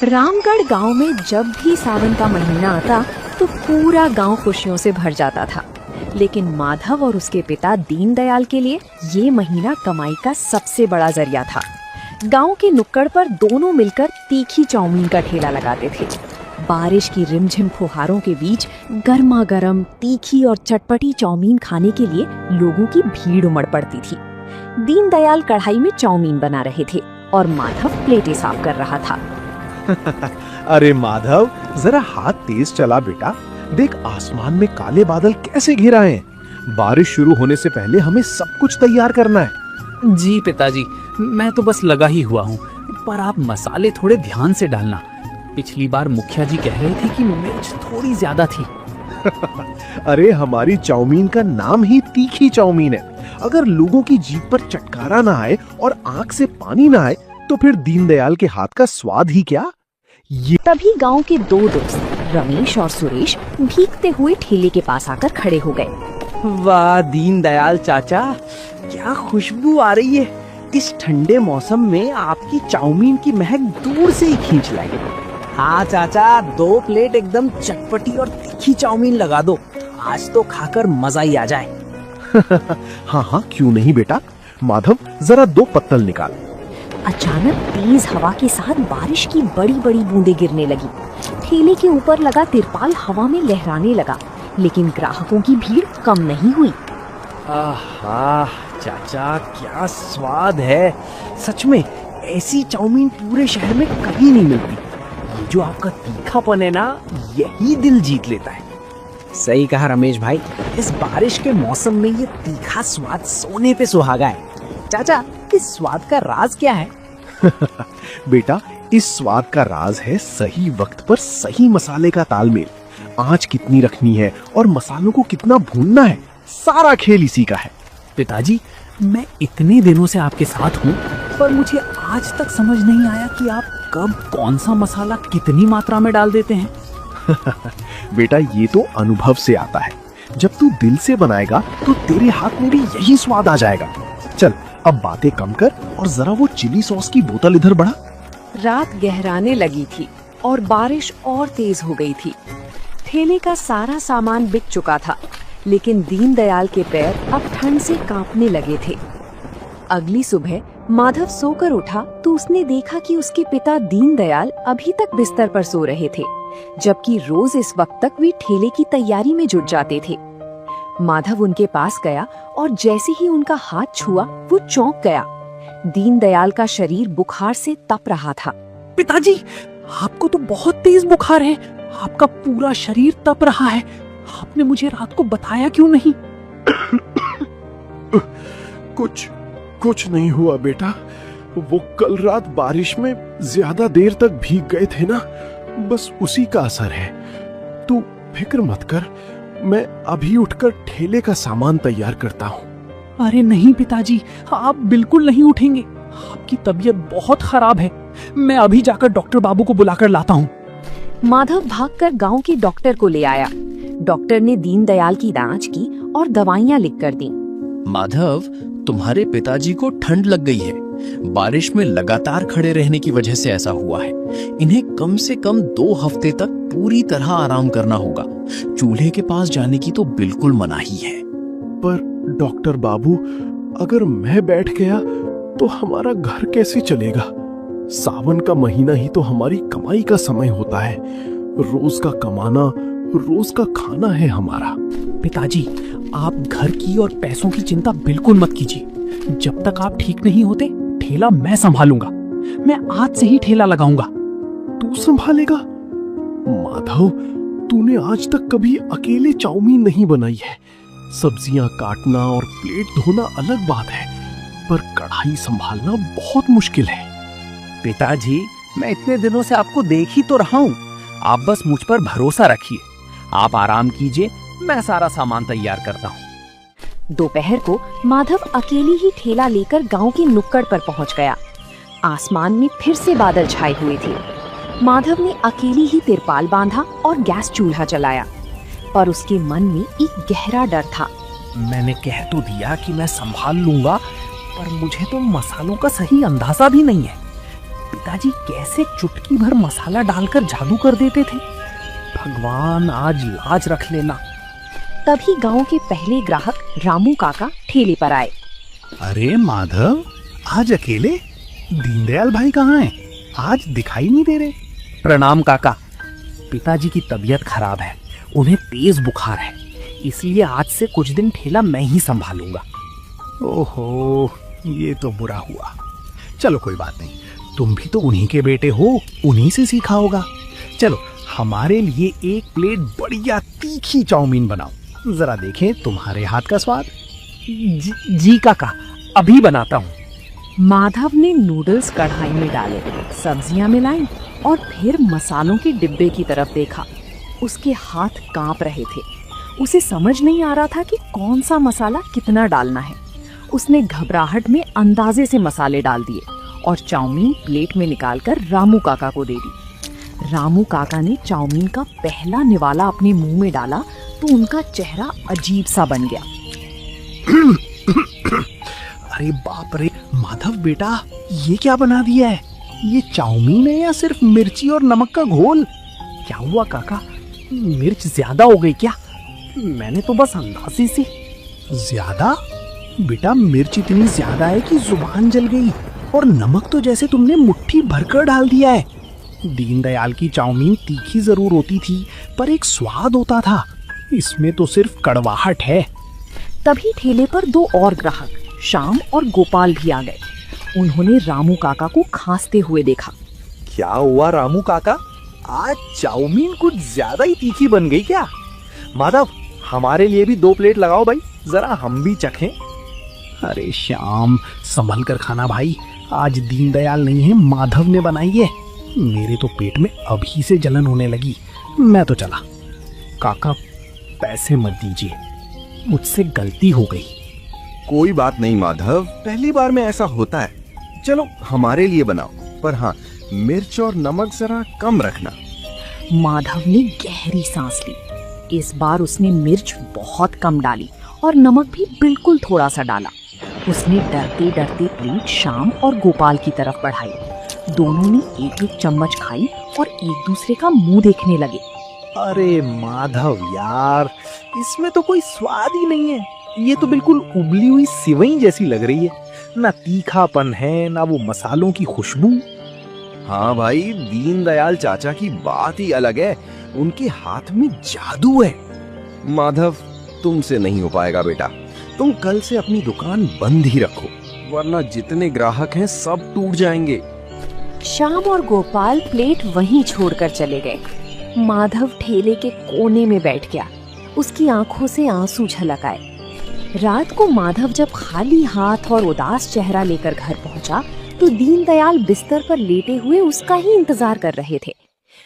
रामगढ़ गांव में जब भी सावन का महीना आता तो पूरा गांव खुशियों से भर जाता था। लेकिन माधव और उसके पिता दीनदयाल के लिए ये महीना कमाई का सबसे बड़ा जरिया था। गांव के नुक्कड़ पर दोनों मिलकर तीखी चाउमीन का ठेला लगाते थे। बारिश की रिमझिम फुहारों के बीच गर्मा गर्म तीखी और चटपटी चाउमीन खाने के लिए लोगों की भीड़ उमड़ पड़ती थी। दीनदयाल कढ़ाई में चाउमीन बना रहे थे और माधव प्लेटें साफ कर रहा था। अरे माधव, जरा हाथ तेज चला बेटा। देख आसमान में काले बादल कैसे घिर आए हैं। बारिश शुरू होने से पहले हमें सब कुछ तैयार करना है। जी पिताजी, मैं तो बस लगा ही हुआ हूँ, पर आप मसाले थोड़े ध्यान से डालना। पिछली बार मुखिया जी कह रहे थे कि मिर्च थोड़ी ज्यादा थी। अरे हमारी चाउमीन का नाम ही तीखी चाउमीन है। अगर लोगों की जीभ पर चटकारा ना आए और आंख से पानी ना आए तो फिर दीनदयाल के हाथ का स्वाद ही क्या। तभी गांव के दो दोस्त रमेश और सुरेश भीगते हुए ठेले के पास आकर खड़े हो गए। वाह दीनदयाल चाचा, क्या खुशबू आ रही है। इस ठंडे मौसम में आपकी चाउमीन की महक दूर से ही खींच लाई। हाँ चाचा, 2 प्लेट एकदम चटपटी और तीखी चाउमीन लगा दो। आज तो खाकर मजा ही आ जाए। हाँ हाँ, क्यों नहीं बेटा। माधव, जरा 2 पत्तल निकाल। अचानक तेज हवा के साथ बारिश की बड़ी बड़ी बूंदें गिरने लगी। ठेले के ऊपर लगा तिरपाल हवा में लहराने लगा, लेकिन ग्राहकों की भीड़ कम नहीं हुई। आहा चाचा, क्या स्वाद है। सच में ऐसी चाउमीन पूरे शहर में कहीं नहीं मिलती। ये जो आपका तीखापन है ना, यही दिल जीत लेता है। सही कहा रमेश भाई, इस बारिश के मौसम में ये तीखा स्वाद सोने पे सुहागा है। चाचा, इस स्वाद का राज क्या है? बेटा, इस स्वाद का राज है सही वक्त पर सही मसाले का तालमेल। आंच कितनी रखनी है और मसालों को कितना भूनना है, सारा खेल इसी का है। पिताजी, मैं इतने दिनों से आपके साथ हूँ, पर मुझे आज तक समझ नहीं आया कि आप कब कौन सा मसाला कितनी मात्रा में डाल देते हैं। बेटा, ये तो अनुभव से आता है। जब तू दिल से बनाएगा तो तेरे हाथ में भी यही स्वाद आ जाएगा। चल अब बातें कम कर और जरा वो चिली सॉस की बोतल इधर बढ़ा। रात गहराने लगी थी और बारिश और तेज हो गई थी। ठेले का सारा सामान बिक चुका था, लेकिन दीनदयाल के पैर अब ठंड से कांपने लगे थे। अगली सुबह माधव सोकर उठा तो उसने देखा कि उसके पिता दीनदयाल अभी तक बिस्तर पर सो रहे थे, जबकि रोज इस वक्त तक वे ठेले की तैयारी में जुट जाते थे। माधव उनके पास गया और जैसे ही उनका हाथ छुआ वो चौंक गया। दीनदयाल का शरीर बुखार से तप रहा था। पिताजी, आपको तो बहुत तेज बुखार है। आपका पूरा शरीर तप रहा है। आपने मुझे रात को बताया क्यों नहीं? कुछ नहीं हुआ बेटा। वो कल रात बारिश में ज्यादा देर तक भीग गए थे ना, बस उसी का असर है। तू फिक्र मत कर, मैं अभी उठकर ठेले का सामान तैयार करता हूँ। अरे नहीं पिताजी, आप बिल्कुल नहीं उठेंगे। आपकी तबीयत बहुत खराब है। मैं अभी जाकर डॉक्टर बाबू को बुलाकर लाता हूँ। माधव भागकर गांव के डॉक्टर को ले आया। डॉक्टर ने दीनदयाल की जांच की और दवाइयाँ लिख कर दी। माधव, तुम्हारे पिताजी को ठंड लग गई है। बारिश में लगातार खड़े रहने की वजह से ऐसा हुआ है। इन्हें कम से कम 2 हफ्ते तक पूरी तरह आराम करना होगा। चूल्हे के पास जाने की तो बिल्कुल मनाही है। पर डॉक्टर बाबू, अगर मैं बैठ गया तो हमारा घर कैसे चलेगा। सावन का महीना ही तो हमारी कमाई का समय होता है। रोज का कमाना, रोज का खाना है हमारा। पिताजी, आप घर की और पैसों की चिंता बिल्कुल मत कीजिए। जब तक आप ठीक नहीं होते, ठेला मैं संभालूंगा। मैं आज से ही ठेला लगाऊंगा। तू संभालेगा? माधव, तूने आज तक कभी अकेले चाउमीन नहीं बनाई है। सब्जियां काटना और प्लेट धोना अलग बात है, पर कढ़ाई संभालना बहुत मुश्किल है। पिताजी, मैं इतने दिनों से आपको देख ही तो रहा हूँ। आप बस मुझ पर भरोसा रखिए। आप आराम कीजिए, मैं सारा सामान तैयार करता हूँ। दोपहर को माधव अकेली ही ठेला लेकर गांव के नुक्कड़ पर पहुंच गया। आसमान में फिर से बादल छाए हुए थे। माधव ने अकेली ही तिरपाल बांधा और गैस चूल्हा जलाया, पर उसके मन में एक गहरा डर था। मैंने कह तो दिया कि मैं संभाल लूंगा, पर मुझे तो मसालों का सही अंदाजा भी नहीं है। पिताजी कैसे चुटकी भर मसाला डालकर जादू कर देते थे। भगवान आज लाज रख लेना। तभी गांव के पहले ग्राहक रामू काका ठेले पर आए। अरे माधव, आज अकेले? दीनदयाल भाई कहाँ हैं? आज दिखाई नहीं दे रहे। प्रणाम काका। पिताजी की तबीयत खराब है, उन्हें तेज बुखार है, इसलिए आज से कुछ दिन ठेला मैं ही संभालूंगा। ओहो, ये तो बुरा हुआ। चलो कोई बात नहीं, तुम भी तो उन्हीं के बेटे हो, उन्हीं से सीखा होगा। चलो हमारे लिए एक प्लेट बढ़िया तीखी चाउमीन बनाओ, जरा देखें तुम्हारे हाथ का स्वाद। जी काका, अभी बनाता हूँ। माधव ने नूडल्स कढ़ाई में डाले, सब्जियां मिलाई और फिर मसालों के डिब्बे की तरफ देखा। उसके हाथ कांप रहे थे। उसे समझ नहीं आ रहा था कि कौन सा मसाला कितना डालना है। उसने घबराहट में अंदाजे से मसाले डाल दिए और चाउमीन प्लेट में निकालकर रामू काका को दे दी। रामू काका ने चाउमीन का पहला निवाला अपने मुंह में डाला तो उनका चेहरा अजीब सा बन गया। अरे बाप रे माधव बेटा, ये क्या बना दिया है? ये चाउमीन है या सिर्फ मिर्ची और नमक का घोल? क्या हुआ काका, मिर्च ज्यादा हो गई क्या? मैंने तो बस अंदाजे से। ज्यादा? बेटा मिर्च इतनी ज्यादा है कि जुबान जल गई, और नमक तो जैसे तुमने मुट्ठी भरकर डाल दिया है। दीनदयाल की चाउमीन तीखी जरूर होती थी, पर एक स्वाद होता था। इसमें तो सिर्फ कड़वाहट है। तभी ठेले पर दो और ग्राहक श्याम और गोपाल भी आ गए। उन्होंने रामू काका को खांसते हुए देखा। क्या हुआ रामू काका, आज चाउमीन कुछ ज्यादा ही तीखी बन गई क्या? माधव, हमारे लिए भी 2 प्लेट लगाओ भाई, जरा हम भी चखें। अरे श्याम, संभल कर खाना भाई, आज दीनदयाल नहीं है, माधव ने बनाई है। मेरे तो पेट में अभी से जलन होने लगी। मैं तो चला। काका पैसे मत दीजिए, मुझसे गलती हो गई। कोई बात नहीं माधव, पहली बार में ऐसा होता है। चलो हमारे लिए बनाओ, पर हाँ मिर्च और नमक जरा कम रखना। माधव ने गहरी सांस ली। इस बार उसने मिर्च बहुत कम डाली और नमक भी बिल्कुल थोड़ा सा डाला। उसने डरते डरते प्लेट श्याम और गोपाल की तरफ बढ़ाई। दोनों ने एक एक चम्मच खाई और एक दूसरे का मुंह देखने लगे। अरे माधव यार, इसमें तो कोई स्वाद ही नहीं है। ये तो बिल्कुल उबली हुई सिवई जैसी लग रही है। ना तीखापन है, ना वो मसालों की खुशबू। हाँ भाई, दीनदयाल चाचा की बात ही अलग है, उनके हाथ में जादू है। माधव, तुमसे नहीं हो पाएगा बेटा। तुम कल से अपनी दुकान बंद ही रखो, वरना जितने ग्राहक हैं सब टूट जाएंगे। श्याम और गोपाल प्लेट वहीं छोड़कर चले गए। माधव ठेले के कोने में बैठ गया। उसकी आंखों से आंसू झलक आए। रात को माधव जब खाली हाथ और उदास चेहरा लेकर घर पहुंचा तो दीनदयाल बिस्तर पर लेटे हुए उसका ही इंतजार कर रहे थे।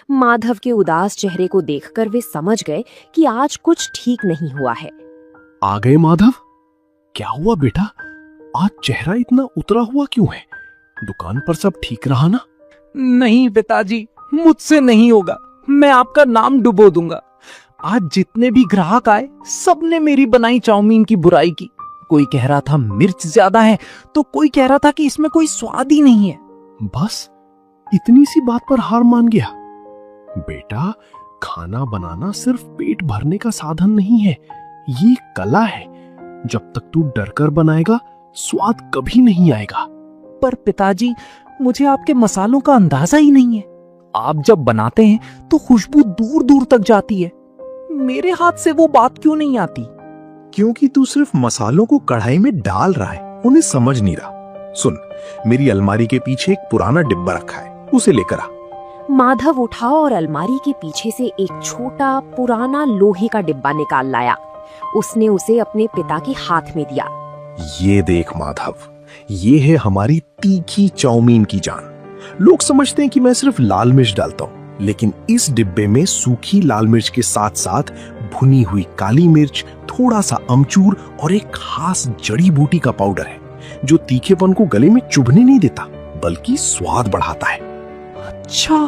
माधव के उदास चेहरे को देखकर वे समझ गए कि आज कुछ ठीक नहीं हुआ है। आ गए माधव? क्या हुआ बेटा, आज चेहरा इतना उतरा हुआ क्यों है? दुकान पर सब ठीक रहा ना? नहीं पिताजी, मुझसे नहीं होगा। मैं आपका नाम डुबो दूंगा। आज जितने भी ग्राहक आए, सबने मेरी बनाई चाउमीन की बुराई की। कोई कह रहा था मिर्च ज्यादा है, तो कोई कह रहा था कि इसमें कोई स्वाद ही नहीं है। बस इतनी सी बात पर हार मान गया? बेटा, खाना बनाना सिर्फ पेट भरने का साधन नहीं है, ये कला है। जब तक तू डरकर बनाएगा, स्वाद कभी नहीं आएगा। पर पिताजी, मुझे आपके मसालों का अंदाजा ही नहीं है। आप जब बनाते हैं तो खुशबू दूर दूर तक जाती है। मेरे हाथ से वो बात क्यों नहीं आती? क्योंकि तू सिर्फ मसालों को कढ़ाई में डाल रहा है, उन्हें समझ नहीं रहा। सुन, मेरी अलमारी के पीछे एक पुराना डिब्बा रखा है, उसे लेकर आ। माधव उठा और अलमारी के पीछे से एक छोटा पुराना लोहे का डिब्बा निकाल लाया। उसने उसे अपने पिता के हाथ में दिया। ये देख माधव, ये है हमारी तीखी चाउमीन की जान। लोग समझते हैं कि मैं सिर्फ लाल मिर्च डालता हूँ, लेकिन इस डिब्बे में सूखी लाल मिर्च के साथ साथ भुनी हुई काली मिर्च, थोड़ा सा अमचूर और एक खास जड़ी बूटी का पाउडर है, जो तीखेपन को गले में चुभने नहीं देता, बल्कि स्वाद बढ़ाता है। अच्छा,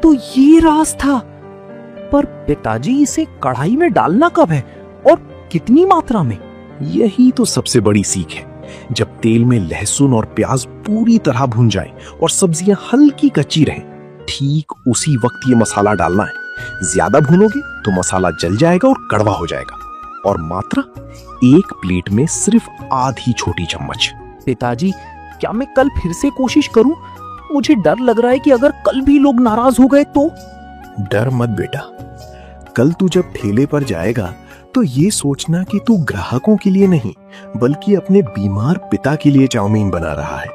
तो ये राज था। पर पिताजी, इसे कढ़ाई में डालना कब है और कितनी मात्रा में? यही तो सबसे बड़ी सीख है। जब तेल में लहसुन और प्याज पूरी तरह भून जाए और सब्जियां हल्की कच्ची रहें, ठीक उसी वक्त ये मसाला डालना है। ज्यादा भूनोगे तो मसाला जल जाएगा और कड़वा हो जाएगा। और मात्रा एक प्लेट में सिर्फ आधी छोटी चम्मच। पिताजी, क्या मैं कल फिर से कोशिश करूं? मुझे डर लग रहा है कि अगर कल भी लोग नाराज हो गए तो। डर मत बेटा, कल तू जब ठेले पर जाएगा तो ये सोचना कि तू ग्राहकों के लिए नहीं बल्कि अपने बीमार पिता के लिए चाउमीन बना रहा है।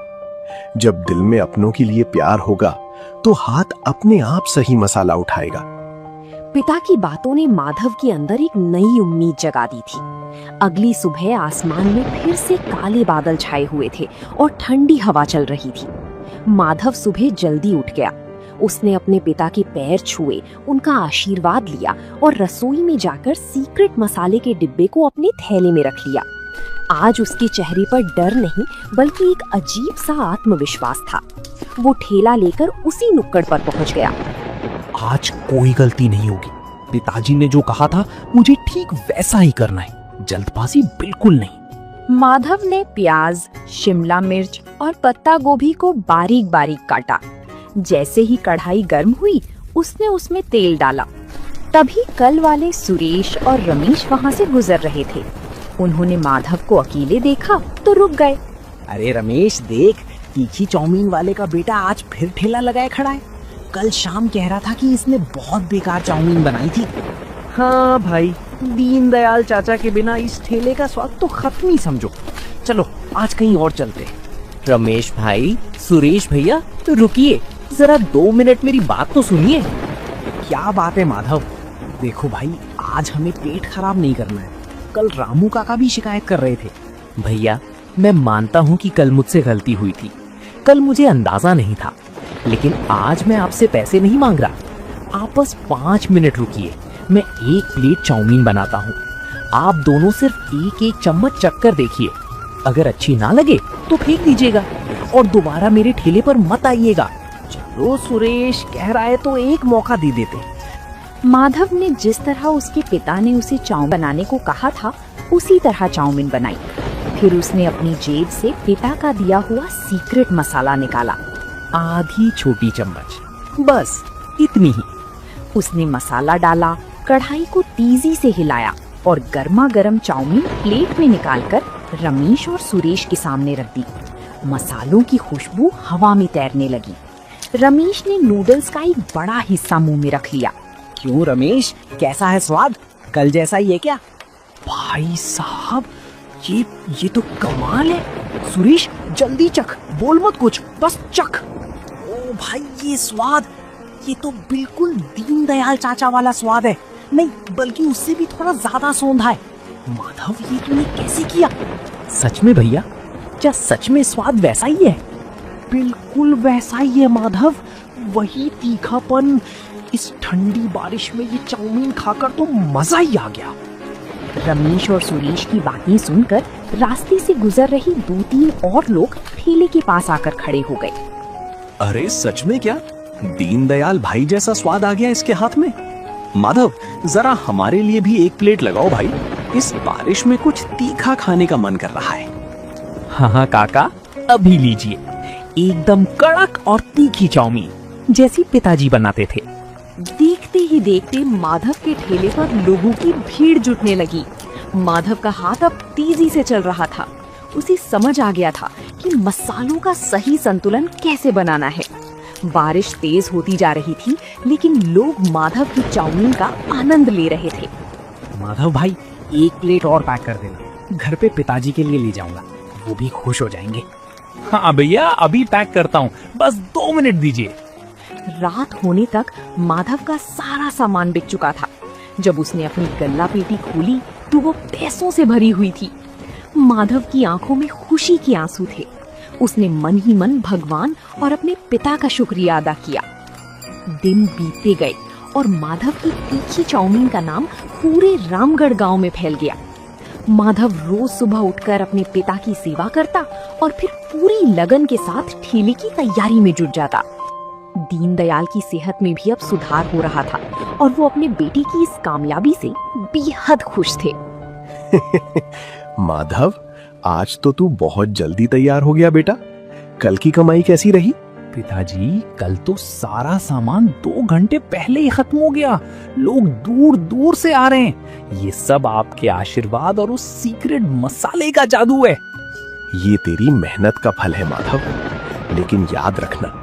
जब दिल में अपनों के लिए प्यार होगा तो हाथ अपने आप सही मसाला उठाएगा। पिता की बातों ने माधव के अंदर एक नई उम्मीद जगा दी थी। अगली सुबह आसमान में फिर से काले बादल छाए हुए थे और ठंडी हवा चल रही थी। माधव सुबह जल्दी उठ गया। उसने अपने पिता के पैर छुए, उनका आशीर्वाद लिया और रसोई में जाकर सीक्रेट मसाले के डिब्बे को अपने थैले में रख लिया। आज उसके चेहरे पर डर नहीं बल्कि एक अजीब सा आत्मविश्वास था। वो ठेला लेकर उसी नुक्कड़ पर पहुंच गया। आज कोई गलती नहीं होगी। पिताजी ने जो कहा था मुझे ठीक वैसा ही करना है। जल्दबाजी बिल्कुल नहीं। माधव ने प्याज, शिमला मिर्च और पत्ता गोभी को बारीक बारीक काटा। जैसे ही कढ़ाई गर्म हुई, उसने उसमें तेल डाला। तभी कल वाले सुरेश और रमेश वहाँ से गुजर रहे थे। उन्होंने माधव को अकेले देखा तो रुक गए। अरे रमेश देख, तीखी चाउमीन वाले का बेटा आज फिर ठेला लगाए खड़ा है। कल शाम कह रहा था कि इसने बहुत बेकार चाउमीन बनाई थी। हाँ भाई, दीनदयाल चाचा के बिना इस ठेले का स्वाद तो खत्म ही समझो। चलो आज कहीं और चलते हैं। रमेश भाई, सुरेश भैया, तो रुकिए, जरा 2 मिनट मेरी बात तो सुनिए। क्या बात है माधव? देखो भाई, आज हमें पेट खराब नहीं करना है। कल रामू काका भी शिकायत कर रहे थे। भैया, मैं मानता हूँ कि कल मुझसे गलती हुई थी। कल मुझे अंदाजा नहीं था, लेकिन आज मैं आपसे पैसे नहीं मांग रहा। आप बस 5 मिनट रुकिए, मैं 1 प्लेट चाउमीन बनाता हूँ। आप दोनों सिर्फ एक एक चम्मच चखकर देखिए। अगर अच्छी ना लगे तो फेंक दीजिएगा और दोबारा मेरे ठेले पर मत आइएगा। चलो सुरेश कह रहा है तो एक मौका दे देते। माधव ने जिस तरह उसके पिता ने उसे चाउमीन बनाने को कहा था, उसी तरह चाउमीन बनाई। फिर उसने अपनी जेब से पिता का दिया हुआ सीक्रेट मसाला निकाला। आधी छोटी चम्मच, बस इतनी ही। उसने मसाला डाला, कढ़ाई को तेजी से हिलाया और गर्मा गर्म चाउमीन प्लेट में निकालकर रमेश और सुरेश के सामने रख दी। मसालों की खुशबू हवा में तैरने लगी। रमेश ने नूडल्स का एक बड़ा हिस्सा मुंह में रख लिया। क्यों रमेश, कैसा है स्वाद? कल जैसा ही है क्या? भाई साहब, ये तो कमाल है। सुरेश जल्दी चख, बोल मत कुछ, बस चख। ओ भाई, ये स्वाद, ये तो बिल्कुल दीनदयाल चाचा वाला स्वाद है। नहीं, बल्कि उससे भी थोड़ा ज्यादा सौंधा है। माधव, ये तूने कैसे किया? सच में भैया? क्या सच में स्वाद वैसा ही है? बिल्कुल वैसा ही है माधव, वही तीखापन। इस ठंडी बारिश में ये चाउमीन खाकर तो मजा ही आ गया। रमेश और सुरेश की बातें सुनकर रास्ते से गुजर रही 2-3 और लोग ठेले के पास आकर खड़े हो गए। अरे सच में क्या दीनदयाल भाई जैसा स्वाद आ गया इसके हाथ में? माधव, जरा हमारे लिए भी 1 प्लेट लगाओ भाई। इस बारिश में कुछ तीखा खाने का मन कर रहा है। हाँ काका, अभी लीजिए। एकदम कड़क और तीखी चाउमीन, जैसी पिताजी बनाते थे। देखते ही देखते माधव के ठेले पर लोगों की भीड़ जुटने लगी। माधव का हाथ अब तेजी से चल रहा था। उसे समझ आ गया था कि मसालों का सही संतुलन कैसे बनाना है। बारिश तेज होती जा रही थी, लेकिन लोग माधव की चाउमीन का आनंद ले रहे थे। माधव भाई, 1 प्लेट और पैक कर देना, घर पे पिताजी के लिए ले जाऊंगा, वो भी खुश हो जाएंगे। हाँ भैया, अभी पैक करता हूँ, बस 2 मिनट दीजिए। रात होने तक माधव का सारा सामान बिक चुका था। जब उसने अपनी गल्ला पेटी खोली तो वो पैसों से भरी हुई थी। माधव की आंखों में खुशी के आंसू थे। उसने मन ही मन भगवान और अपने पिता का शुक्रिया अदा किया। दिन बीतते गए और माधव की तीखी चाउमीन का नाम पूरे रामगढ़ गांव में फैल गया। माधव रोज सुबह उठकर अपने पिता की सेवा करता और फिर पूरी लगन के साथ ठेले की तैयारी में जुट जाता। दीनदयाल की सेहत में भी अब सुधार हो रहा था और वो अपने बेटे की इस कामयाबी से बेहद खुश थे। माधव, आज तो तू बहुत जल्दी तैयार हो गया बेटा। कल की कमाई कैसी रही? पिताजी कल तो सारा सामान 2 घंटे पहले ही खत्म हो गया। लोग दूर दूर से आ रहे हैं। ये सब आपके आशीर्वाद और उस सीक्रेट मसाले का जादू है। ये तेरी मेहनत का फल है माधव। लेकिन याद रखना,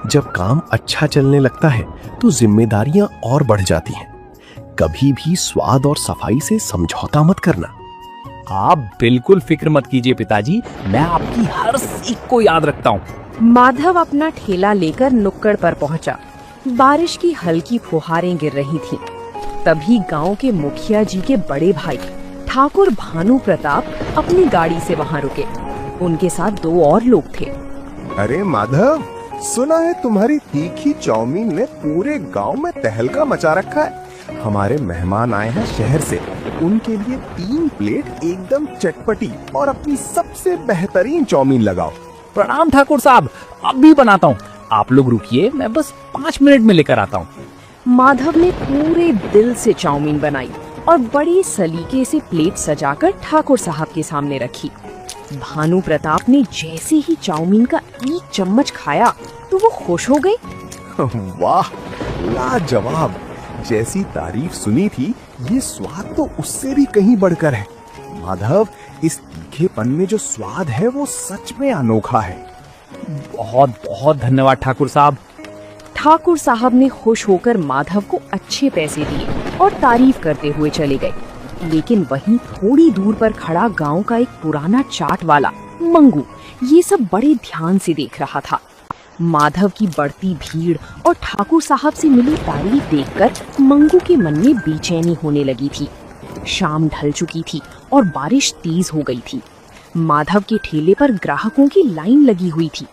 जब काम अच्छा चलने लगता है तो जिम्मेदारियां और बढ़ जाती हैं। कभी भी स्वाद और सफाई से समझौता मत करना। आप बिल्कुल फिक्र मत कीजिए पिताजी, मैं आपकी हर सीख को याद रखता हूँ। माधव अपना ठेला लेकर नुक्कड़ पर पहुंचा। बारिश की हल्की फुहारें गिर रही थीं। तभी गांव के मुखिया जी के बड़े भाई ठाकुर भानु प्रताप अपनी गाड़ी से वहां रुके। उनके साथ 2 और लोग थे। अरे माधव, सुना है तुम्हारी तीखी चाउमीन ने पूरे गांव में तहलका मचा रखा है। हमारे मेहमान आए हैं शहर से, उनके लिए 3 प्लेट एकदम चटपटी और अपनी सबसे बेहतरीन चाउमीन लगाओ। प्रणाम ठाकुर साहब, अभी बनाता हूँ। आप लोग रुकिए, मैं बस 5 मिनट में लेकर आता हूँ। माधव ने पूरे दिल से चाउमीन बनाई और बड़ी सलीके से प्लेट सजाकर ठाकुर साहब के सामने रखी। भानु प्रताप ने जैसे ही चाउमीन का 1 चम्मच खाया तो वो खुश हो गए। वाह, लाजवाब। जैसी तारीफ सुनी थी, ये स्वाद तो उससे भी कहीं बढ़कर है। माधव, इस तीखेपन में जो स्वाद है वो सच में अनोखा है। बहुत बहुत धन्यवाद ठाकुर साहब। ठाकुर साहब ने खुश होकर माधव को अच्छे पैसे दिए और तारीफ करते हुए चले गए। लेकिन वहीं थोड़ी दूर पर खड़ा गांव का एक पुराना चाट वाला मंगू ये सब बड़े ध्यान से देख रहा था। माधव की बढ़ती भीड़ और ठाकुर साहब से मिली तारीफ देखकर मंगू के मन में बेचैनी होने लगी थी। शाम ढल चुकी थी और बारिश तेज हो गई थी। माधव के ठेले पर ग्राहकों की लाइन लगी हुई थी।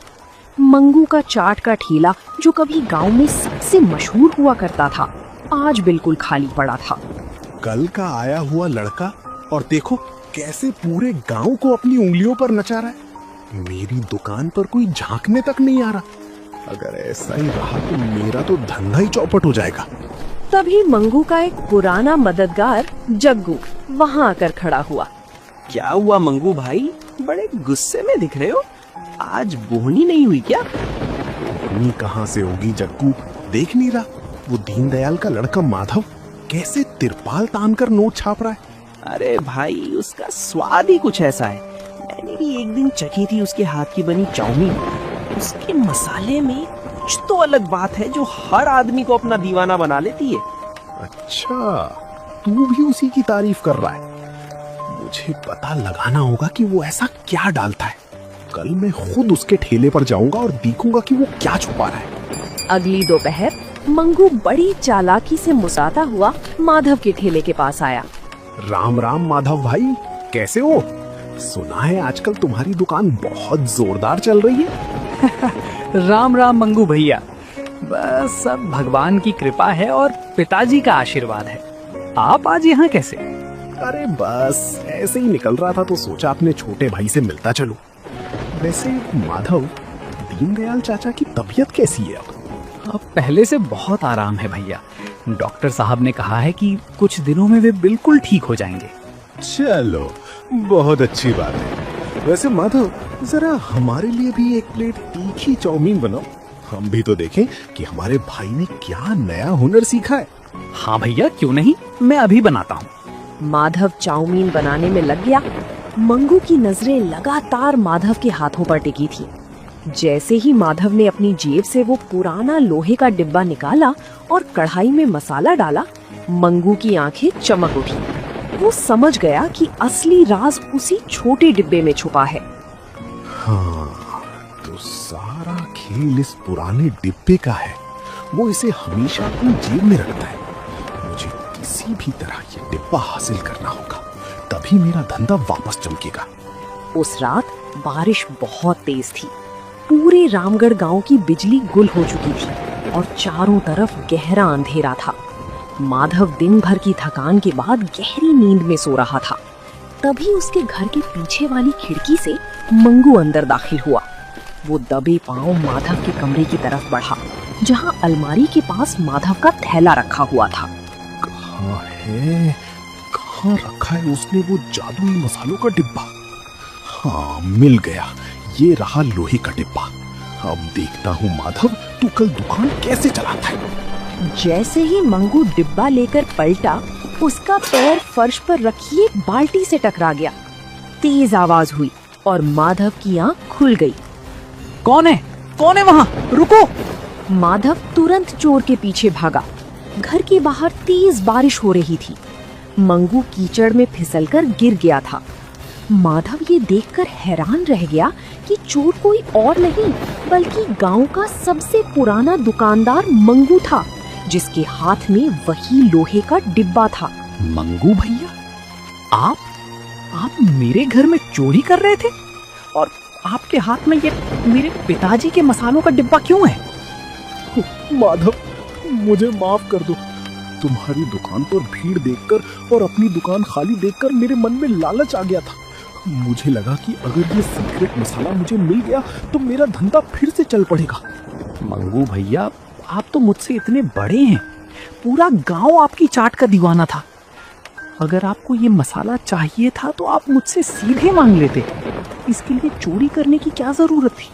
मंगू का चाट का ठेला, जो कभी गांव में सबसे मशहूर हुआ करता था, आज बिल्कुल खाली पड़ा था। कल का आया हुआ लड़का, और देखो कैसे पूरे गांव को अपनी उंगलियों पर नचा रहा है। मेरी दुकान पर कोई झांकने तक नहीं आ रहा। अगर ऐसा ही रहा तो मेरा तो धंधा ही चौपट हो जाएगा। तभी मंगू का एक पुराना मददगार जग्गू वहां आकर खड़ा हुआ। क्या हुआ मंगू भाई, बड़े गुस्से में दिख रहे हो? आज बोहनी नहीं हुई क्या? बोहनी कहाँ से होगी जग्गू? देख नहीं रहा वो दीनदयाल का लड़का माधव कैसे तिरपाल तान कर नोट छाप रहा है। अरे भाई, उसका स्वाद ही कुछ ऐसा है। मैंने भी एक दिन चखी थी उसके हाथ की बनी चाउमीन। उसके मसाले में कुछ तो अलग बात है जो हर आदमी को अपना दीवाना बना लेती है। अच्छा, तू भी उसी की तारीफ कर रहा है। मुझे पता लगाना होगा कि वो ऐसा क्या डालता है। कल मैं खुद उसके ठेले पर जाऊंगा और देखूंगा कि वो क्या छुपा रहा है। अगली दोपहर मंगू बड़ी चालाकी से मुस्कुराता हुआ माधव के ठेले के पास आया। राम राम माधव भाई, कैसे हो? सुना है आजकल तुम्हारी दुकान बहुत जोरदार चल रही है। राम राम मंगू भैया, बस सब भगवान की कृपा है और पिताजी का आशीर्वाद है। आप आज यहाँ कैसे? अरे बस ऐसे ही निकल रहा था तो सोचा अपने छोटे भाई से मिलता चलूं। वैसे माधव, दीनदयाल चाचा की तबीयत कैसी है अब पहले से बहुत आराम है भैया। डॉक्टर साहब ने कहा है कि कुछ दिनों में वे बिल्कुल ठीक हो जाएंगे। चलो, बहुत अच्छी बात है। वैसे माधव, जरा हमारे लिए भी 1 प्लेट तीखी चाउमीन बनाओ। हम भी तो देखें कि हमारे भाई ने क्या नया हुनर सीखा है। हाँ भैया, क्यों नहीं, मैं अभी बनाता हूँ। माधव चाउमीन बनाने में लग गया। मंगू की नजरें लगातार माधव के हाथों पर टिकी थी। जैसे ही माधव ने अपनी जेब से वो पुराना लोहे का डिब्बा निकाला और कढ़ाई में मसाला डाला, मंगू की आंखें चमक उठी। वो समझ गया कि असली राज उसी छोटे डिब्बे में छुपा है। हाँ, तो सारा खेल इस पुराने डिब्बे का है। वो इसे हमेशा अपनी जेब में रखता है। मुझे किसी भी तरह ये डिब्बा हासिल करना होगा, तभी मेरा धंधा वापस चमकेगा। उस रात बारिश बहुत तेज थी। पूरे रामगढ़ गांव की बिजली गुल हो चुकी थी और चारों तरफ गहरा अंधेरा था। माधव दिन भर की थकान के बाद गहरी नींद में सो रहा था। तभी उसके घर के पीछे वाली खिड़की से मंगू अंदर दाखिल हुआ। वो दबे पांव माधव के कमरे की तरफ बढ़ा, जहां अलमारी के पास माधव का थैला रखा हुआ था। कहाँ है, कहाँ रखा है उसने वो जादुई मसालों का डिब्बा? हाँ, मिल गया। ये रहा लोहे का डिब्बा। अब देखता हूँ माधव, तू कल दुकान कैसे चलाता है। जैसे ही मंगू डिब्बा लेकर पलटा, उसका पैर फर्श पर रखी एक बाल्टी से टकरा गया। तेज आवाज हुई और माधव की आंख खुल गई। कौन है वहां? रुको! माधव तुरंत चोर के पीछे भागा। घर के बाहर तेज बारिश हो रही थी। मंगू कीचड़ में फिसलकर गिर गया था। माधव ये देखकर हैरान रह गया कि चोर कोई और नहीं बल्कि गांव का सबसे पुराना दुकानदार मंगू था, जिसके हाथ में वही लोहे का डिब्बा था। मंगू भैया, आप मेरे घर में चोरी कर रहे थे और आपके हाथ में ये मेरे पिताजी के मसालों का डिब्बा क्यों है? माधव, मुझे माफ कर दो। तुम्हारी दुकान पर भीड़ देखकर और अपनी दुकान खाली देखकर मेरे मन में लालच आ गया था। मुझे लगा कि अगर ये सीक्रेट मसाला मुझे मिल गया तो मेरा धंधा फिर से चल पड़ेगा। मंगू भैया, आप तो मुझसे इतने बड़े हैं, पूरा गांव आपकी चाट का दीवाना था। अगर आपको ये मसाला चाहिए था तो आप मुझसे सीधे मांग लेते। इसके लिए चोरी करने की क्या जरूरत थी?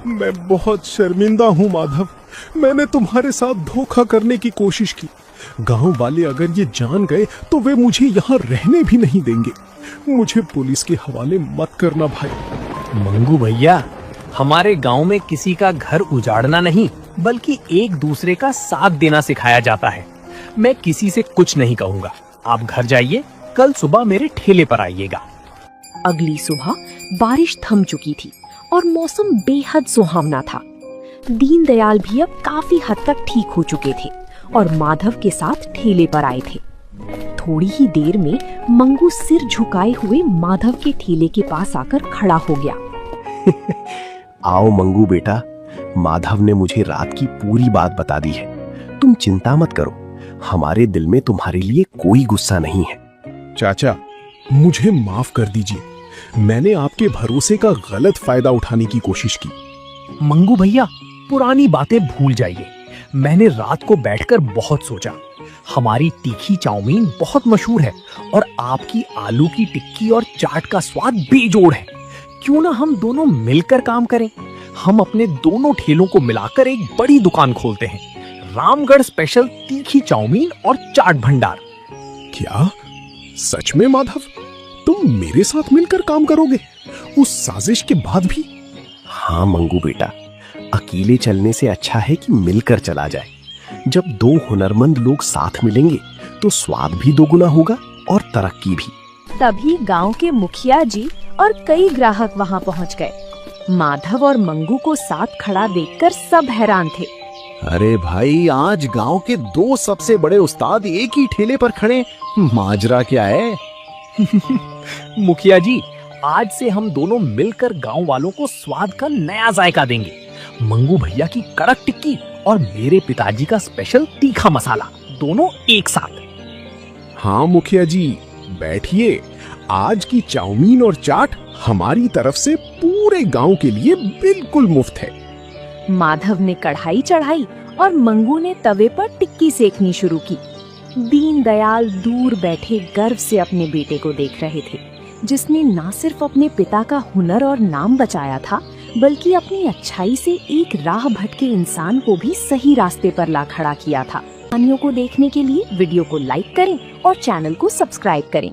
मैं बहुत शर्मिंदा हूँ माधव। मैंने तुम्हारे साथ धोखा करने की कोशिश की। गांव वाले अगर ये जान गए तो वे मुझे यहाँ रहने भी नहीं देंगे। मुझे पुलिस के हवाले मत करना भाई। मंगू भैया, हमारे गांव में किसी का घर उजाड़ना नहीं बल्कि एक दूसरे का साथ देना सिखाया जाता है। मैं किसी से कुछ नहीं कहूँगा। आप घर जाइए, कल सुबह मेरे ठेले पर आइएगा। अगली सुबह बारिश थम चुकी थी और मौसम बेहद सुहावना था। दीनदयाल भी अब काफी हद तक ठीक हो चुके थे और माधव के साथ ठेले पर आए थे। थोड़ी ही देर में मंगू सिर झुकाए हुए माधव के ठेले के पास आकर खड़ा हो गया। आओ मंगू बेटा, माधव ने मुझे रात की पूरी बात बता दी है। तुम चिंता मत करो, हमारे दिल में तुम्हारे लिए कोई गुस्सा नहीं है। चाचा, मुझे माफ कर दीजिए। मैंने आपके भरोसे का गलत फायदा उठाने की कोशिश की। मंगू भैया, पुरानी बातें भूल जाइए। मैंने रात को बैठकर बहुत सोचा। हमारी तीखी चाउमीन बहुत मशहूर है और आपकी आलू की टिक्की और चाट का स्वाद बेजोड़ है। क्यों ना हम दोनों मिलकर काम करें? हम अपने दोनों ठेलों को मिलाकर एक बड़ी दुकान खोलते हैं, रामगढ़ स्पेशल तीखी चाउमीन और चाट भंडार। क्या सच में माधव, तुम मेरे साथ मिलकर काम करोगे उस साजिश के बाद भी? हाँ मंगू बेटा, अकेले चलने से अच्छा है कि मिलकर चला जाए। जब दो हुनरमंद लोग साथ मिलेंगे तो स्वाद भी दोगुना होगा और तरक्की भी। तभी गांव के मुखिया जी और कई ग्राहक वहां पहुंच गए। माधव और मंगू को साथ खड़ा देखकर सब हैरान थे। अरे भाई, आज गांव के दो सबसे बड़े उस्ताद एक ही ठेले पर खड़े, माजरा क्या है? मुखिया जी, आज से हम दोनों मिलकर गांव वालों को स्वाद का नया जायका देंगे। मंगू भैया की कड़क टिक्की और मेरे पिताजी का स्पेशल तीखा मसाला, दोनों एक साथ। हाँ मुखिया जी, बैठिए। आज की चाउमीन और चाट हमारी तरफ से पूरे गांव के लिए बिल्कुल मुफ्त है। माधव ने कढ़ाई चढ़ाई और मंगू ने तवे पर टिक्की सेकनी शुरू की। दीनदयाल दूर बैठे गर्व से अपने बेटे को देख रहे थे, जिसने ना सिर्फ अपने पिता का हुनर और नाम बचाया था बल्कि अपनी अच्छाई से एक राह भटके इंसान को भी सही रास्ते पर ला खड़ा किया था। कहानियों को देखने के लिए वीडियो को लाइक करें और चैनल को सब्सक्राइब करें।